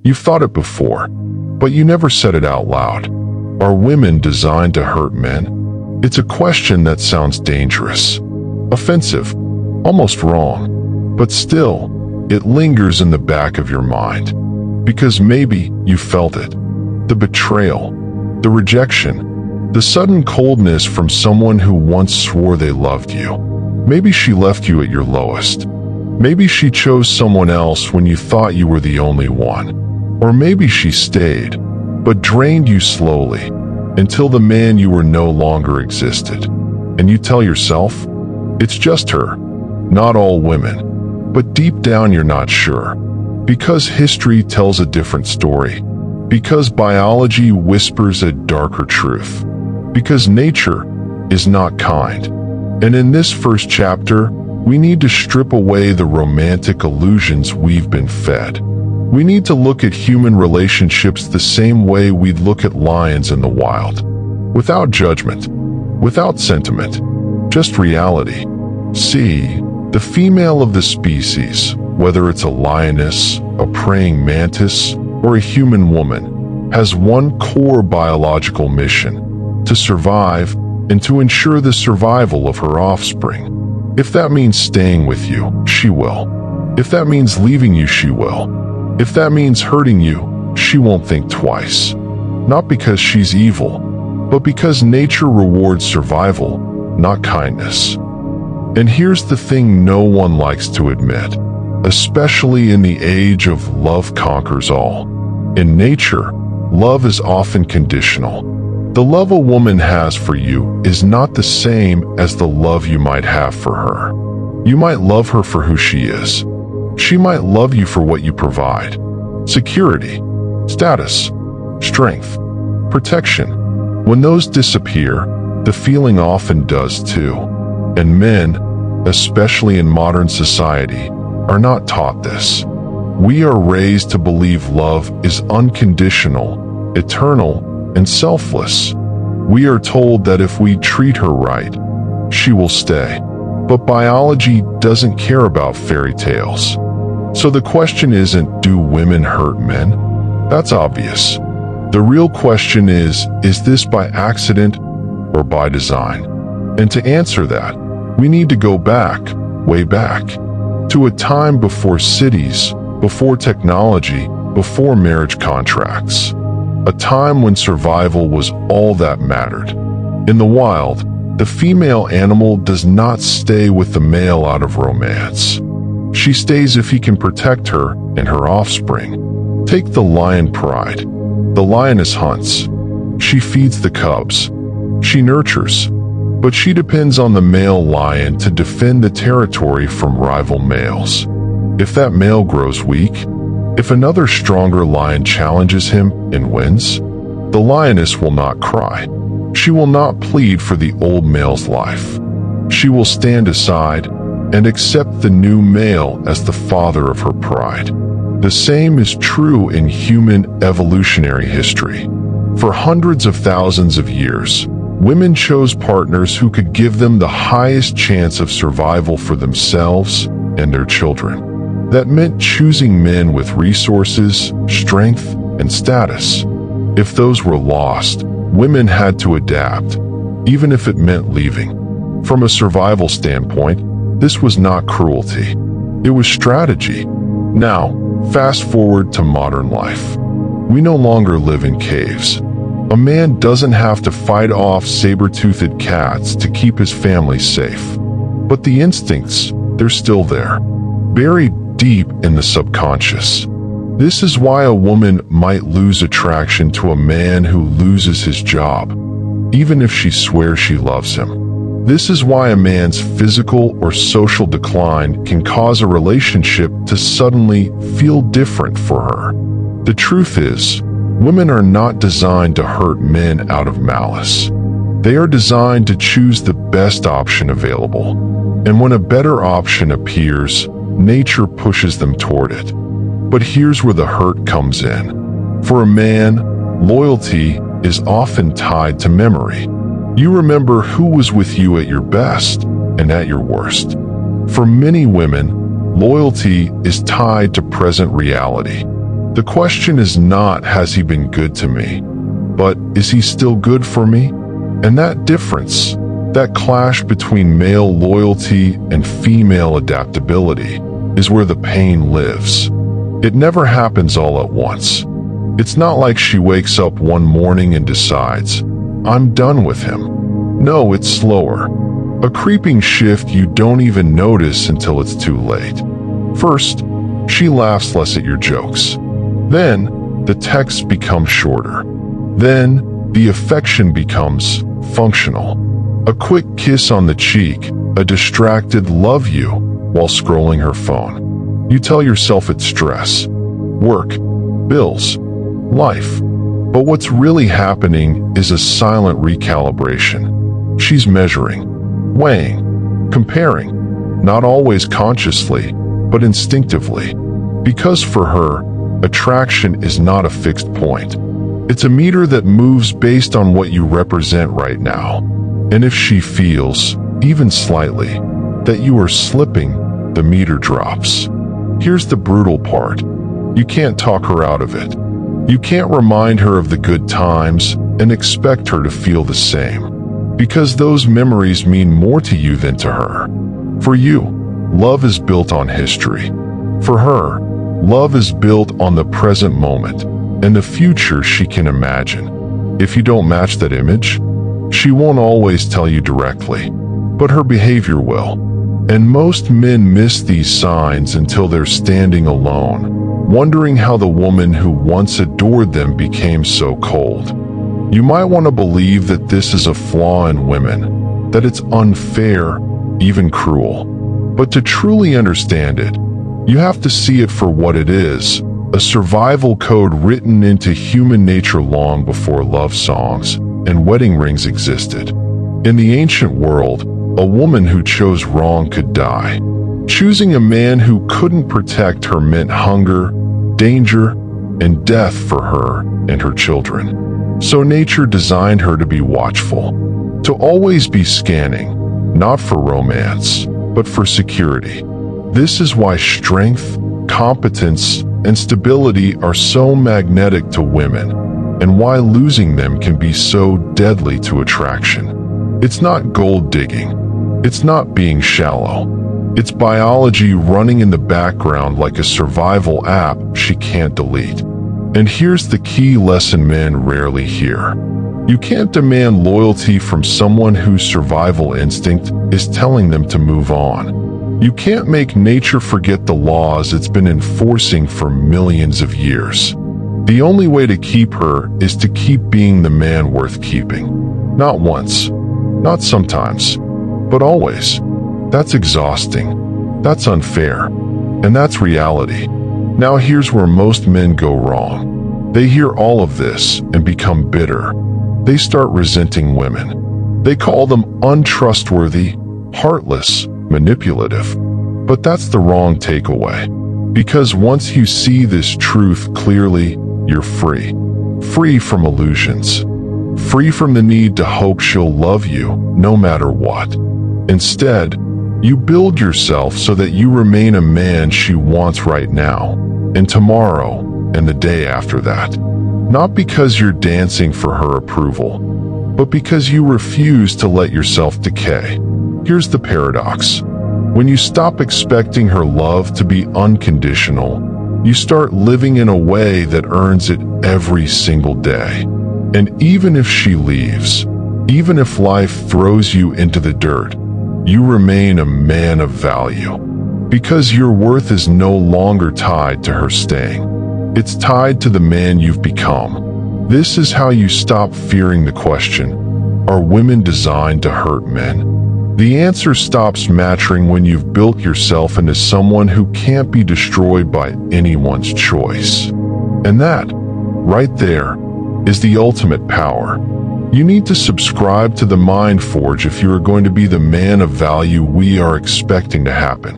You've thought it before, but you never said it out loud. Are women designed to hurt men? It's a question that sounds dangerous, offensive, almost wrong, but still, it lingers in the back of your mind. Because maybe you felt it. The betrayal, the rejection, the sudden coldness from someone who once swore they loved you. Maybe she left you at your lowest. Maybe she chose someone else when you thought you were the only one. Or maybe she stayed, but drained you slowly, until the man you were no longer existed. And you tell yourself, it's just her, not all women. But deep down you're not sure. Because history tells a different story. Because biology whispers a darker truth. Because nature is not kind. And in this first chapter, we need to strip away the romantic illusions we've been fed. We need to look at human relationships the same way we'd look at lions in the wild. Without judgment, without sentiment, just reality. See, the female of the species, whether it's a lioness, a praying mantis, or a human woman, has one core biological mission: to survive and to ensure the survival of her offspring. If that means staying with you, she will. If that means leaving you, she will. If that means hurting you, she won't think twice. Not because she's evil, but because nature rewards survival, not kindness. And here's the thing no one likes to admit, especially in the age of love conquers all. In nature, love is often conditional. The love a woman has for you is not the same as the love you might have for her. You might love her for who she is. She might love you for what you provide: security, status, strength, protection. When those disappear, the feeling often does too. And men, especially in modern society, are not taught this. We are raised to believe love is unconditional, eternal, and selfless. We are told that if we treat her right, she will stay. But biology doesn't care about fairy tales. So the question isn't, do women hurt men? That's obvious. The real question is this by accident or by design? And to answer that, we need to go back, way back, to a time before cities, before technology, before marriage contracts. A time when survival was all that mattered. In the wild, the female animal does not stay with the male out of romance. She stays if he can protect her and her offspring. Take the lion pride. The lioness hunts. She feeds the cubs. She nurtures. But she depends on the male lion to defend the territory from rival males. If that male grows weak, if another stronger lion challenges him and wins, the lioness will not cry. She will not plead for the old male's life. She will stand aside and accept the new male as the father of her pride. The same is true in human evolutionary history. For hundreds of thousands of years, women chose partners who could give them the highest chance of survival for themselves and their children. That meant choosing men with resources, strength, and status. If those were lost, women had to adapt, even if it meant leaving. From a survival standpoint, this was not cruelty. It was strategy. Now, fast forward to modern life. We no longer live in caves. A man doesn't have to fight off saber-toothed cats to keep his family safe. But the instincts, they're still there, buried deep in the subconscious. This is why a woman might lose attraction to a man who loses his job, even if she swears she loves him. This is why a man's physical or social decline can cause a relationship to suddenly feel different for her. The truth is, women are not designed to hurt men out of malice. They are designed to choose the best option available. And when a better option appears, nature pushes them toward it. But here's where the hurt comes in. For a man, loyalty is often tied to memory. You remember who was with you at your best and at your worst. For many women, loyalty is tied to present reality. The question is not, has he been good to me, but is he still good for me? And that difference, that clash between male loyalty and female adaptability, is where the pain lives. It never happens all at once. It's not like she wakes up one morning and decides, I'm done with him. No, it's slower. A creeping shift you don't even notice until it's too late. First, she laughs less at your jokes. Then, the texts become shorter. Then, the affection becomes functional. A quick kiss on the cheek, a distracted love you while scrolling her phone. You tell yourself it's stress, work, bills, life. But what's really happening is a silent recalibration. She's measuring, weighing, comparing, not always consciously, but instinctively. Because for her, attraction is not a fixed point. It's a meter that moves based on what you represent right now. And if she feels, even slightly, that you are slipping, the meter drops. Here's the brutal part. You can't talk her out of it. You can't remind her of the good times and expect her to feel the same. Because those memories mean more to you than to her. For you, love is built on history. For her, love is built on the present moment and the future she can imagine. If you don't match that image, she won't always tell you directly, but her behavior will. And most men miss these signs until they're standing alone, wondering how the woman who once adored them became so cold. You might want to believe that this is a flaw in women, that it's unfair, even cruel. But to truly understand it, you have to see it for what it is, a survival code written into human nature long before love songs and wedding rings existed. In the ancient world, a woman who chose wrong could die. Choosing a man who couldn't protect her meant hunger, danger, and death for her and her children. So nature designed her to be watchful, to always be scanning, not for romance, but for security. This is why strength, competence, and stability are so magnetic to women, and why losing them can be so deadly to attraction. It's not gold digging. It's not being shallow. It's biology running in the background like a survival app she can't delete. And here's the key lesson men rarely hear. You can't demand loyalty from someone whose survival instinct is telling them to move on. You can't make nature forget the laws it's been enforcing for millions of years. The only way to keep her is to keep being the man worth keeping. Not once, not sometimes, but always. That's exhausting. That's unfair. And that's reality. Now here's where most men go wrong. They hear all of this and become bitter. They start resenting women. They call them untrustworthy, heartless, manipulative. But that's the wrong takeaway. Because once you see this truth clearly, you're free. Free from illusions. Free from the need to hope she'll love you no matter what. Instead, you build yourself so that you remain a man she wants right now, and tomorrow, and the day after that. Not because you're dancing for her approval, but because you refuse to let yourself decay. Here's the paradox. When you stop expecting her love to be unconditional, you start living in a way that earns it every single day. And even if she leaves, even if life throws you into the dirt, you remain a man of value. Because your worth is no longer tied to her staying. It's tied to the man you've become. This is how you stop fearing the question, are women designed to hurt men? The answer stops mattering when you've built yourself into someone who can't be destroyed by anyone's choice. And that, right there, is the ultimate power. You need to subscribe to the Mind Forge if you are going to be the man of value we are expecting to happen.